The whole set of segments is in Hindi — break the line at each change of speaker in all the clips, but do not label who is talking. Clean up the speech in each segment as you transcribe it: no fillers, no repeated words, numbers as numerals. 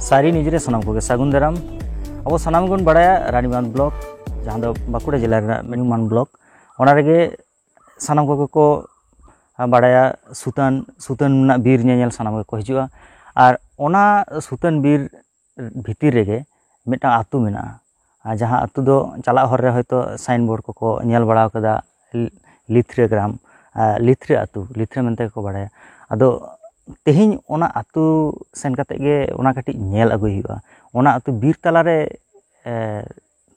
सारी निजरे सनाम को सागुन दाराम अब सानाम गन बड़ाया रानीबांध ब्लॉक जहाँ दो बाकुड़ा जिला न्यूमान ब्लॉक ओना रेगे सानाम को बड़ाया सुतान बीर नेल सानाम को हिजुआ और ओना सुतान बीर भीतर रेगे मिटा आतु मेना जहाँ आतु दो चला हर रे हयतो साइन बोर्ड को नेल बड़ा कदा लिथरे ग्राम लिथरे आतु लिथरे मेनते को बड़ाया अदो तेहिं ओना आतु सेन कते गे ओना कटी नेल अगुई हुआ ओना आतु बीर तलारे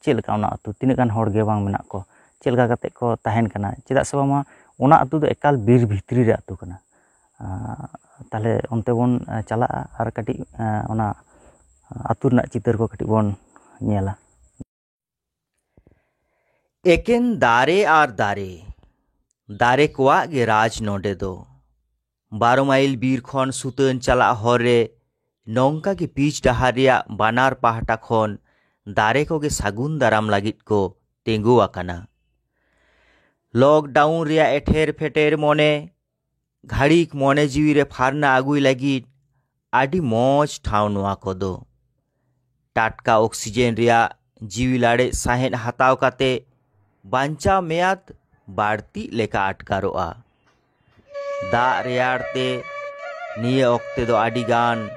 चेलका ओना आतु तिना गान हर गे बांग मेना को चेलका कते को ताहेन कना चेदा से बामा ओना आतु दो एकाल बीर भितरी रे आतु कना ताले ओनते बोन चला आर कटी ओना आतु रना चितर को कटी बोन नेला
एकेन दारे आर दारे कोआ गे राज नोडे दो 12 माइल बीर खन सुतन चला हरे नौका के पीच डहारिया बानार पाहटा खन दारे को गे सागुन दाराम लागित को तेंगु आकाना लॉकडाउन रिया एठेर फेटेर मोने घाड़ीक मोने जीवी रे फारना आगुई लागित आडी मौज ठाव नुआ को दो टाटका ऑक्सीजन रिया जीवी लाड़े साहेन हताव काते बांचा मेयाद बाड़ती लेका अटकारोआ दा रेयाड़ते निये ऑक्ते दो आडी गान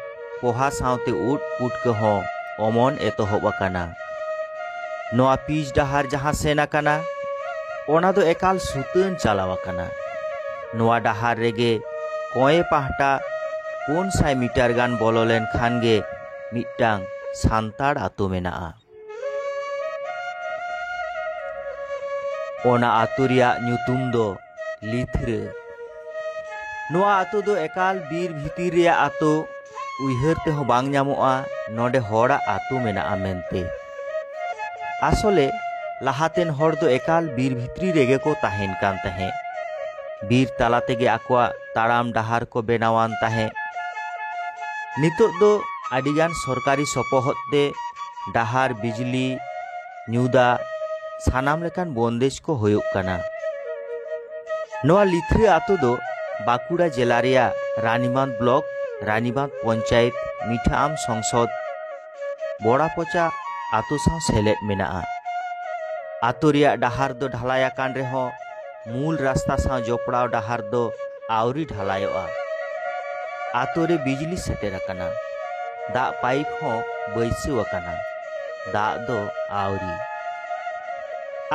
पोहा सावते उट पुट के हो ओमन एतोहब आकाना नोआ पीच डहार जहाँ सेन आकाना ओना दो एकाल सुतन चलाव आकाना नोआ डहार रेगे कोए पाहटा 400 मीटर गान बोलो लेन खान गे मिटांग सांताड़ आतु मेनाआ ओना आतु रिया न्यूतुम दो लिथरे नोआ आतु दो एकाल बीर भीतिर रिया आतु उइहर ते हो बांग ᱧᱟᱢᱚᱜᱼᱟ नोडे होड़ा आतु मेनाआ मेनते आसले लाहातेन हर दो एकाल बीर भित्री रेगे को ताहेन कान तहे बीर ताला तेगे आकोआ ताड़ाम डहार को बेनावान तहे नितो दो आडिगान सरकारी सपोहत दे डहार बिजली न्यूदा सानाम लेकान बंदेज को होयुक काना नोआ लिथरे आतु दो बाकुड़ा जिला रिया रानीबांध ब्लॉक रानीबांध पंचायत मिठाआम संसद बड़ापोचा आतु साव सेलेद मेनाआ आतु रिया डहार दो ढलाया कान रेहो मूल रास्ता साव जोपड़ाव डहार दो आवरी ढलायोआ आतु रे बिजली सेटेर आकाना दा पाइप हो बैसु आकाना दा दो आवरी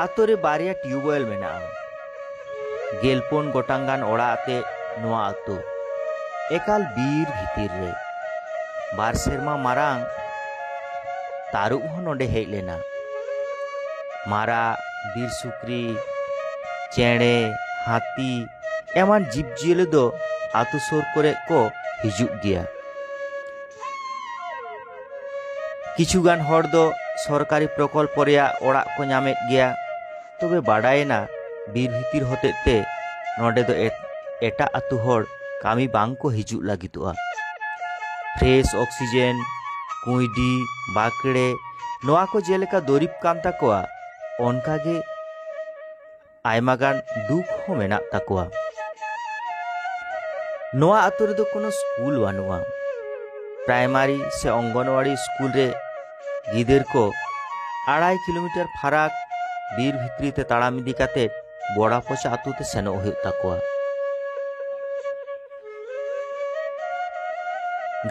आतु रे बारिया ट्यूबवेल मेनाआ गेलपोन गोटांगान ओड़ा आते नोआ आतु एकाल बीर भीतिर रे बार सेरमा मारांग तारुब हो नोडे हेज लेना मारा बीर सुक्री चेणे हाथी एमान जीव जियले दो आतु सोर करे को हिजुग गिया किछुगान हर दो सरकारी प्रकल्प रिया ओड़ा को ᱧᱟᱢᱮᱫ गिया तबे बाडायना बीर भीतिर होतेते नोडे दो एटा आतु हर कामी बांग को हिजुग लागितुआ फ्रेश ऑक्सीजन कुईडी बाकड़े नोआ को जेलेका दरिब कान ताकोआ ओनकागे आयमागान दुख हो मेना ताकोआ नोआ आतु रे दो कोनो स्कूल बानुआ प्राइमारी से अंगनवाड़ी स्कूल रे गिदर को 2.5 किलोमीटर फराक बीर भित्री ते ताड़ाम इदी काते बड़ापोचा आतु ते सेनो हुयुग ताकोआ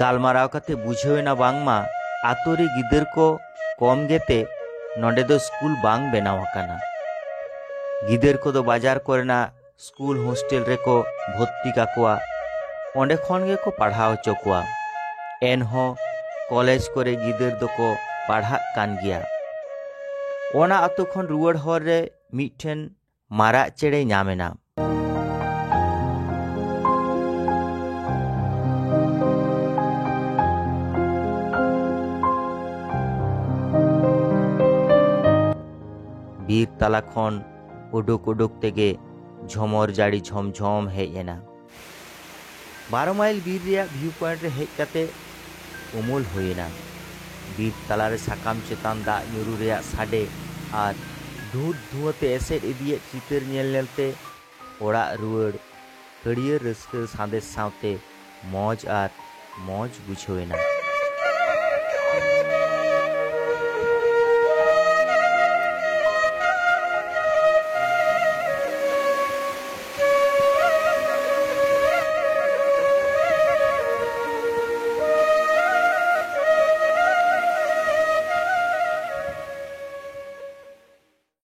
गालमाराव काते बुझेना बांगमा आतु रे गिदर को कम गेते नोडे दो स्कूल बांग बेनाव आकाना गिदर को दो बाजार कोरेना स्कूल हॉस्टल रे को भर्ती काकोआ ओंडे खन गे को पढ़ाव होचो कोआ एनहो कॉलेज करे गिदर दो को पढ़ा कान गिया ओना आतु खन रुवाड़ हर रे मिठेन मारा चेड़े ᱧᱟᱢᱮᱱᱟ बीर ताला खन उडुक उडुक तेगे झमर जाड़ी झमझम हेजना 12 माइल बीर रिया व्यू पॉइंट रे हेज काते उमुल होइना बीर ताला रे साकाम चेतान दा ᱧᱩᱨᱩ रिया साडे आर धूत धुआते एसेड इदिये चितर नेल नेलते ओड़ा रुवाड़ हड़ियर रस्क सादेश सावते मौज आर मौज बुझेना।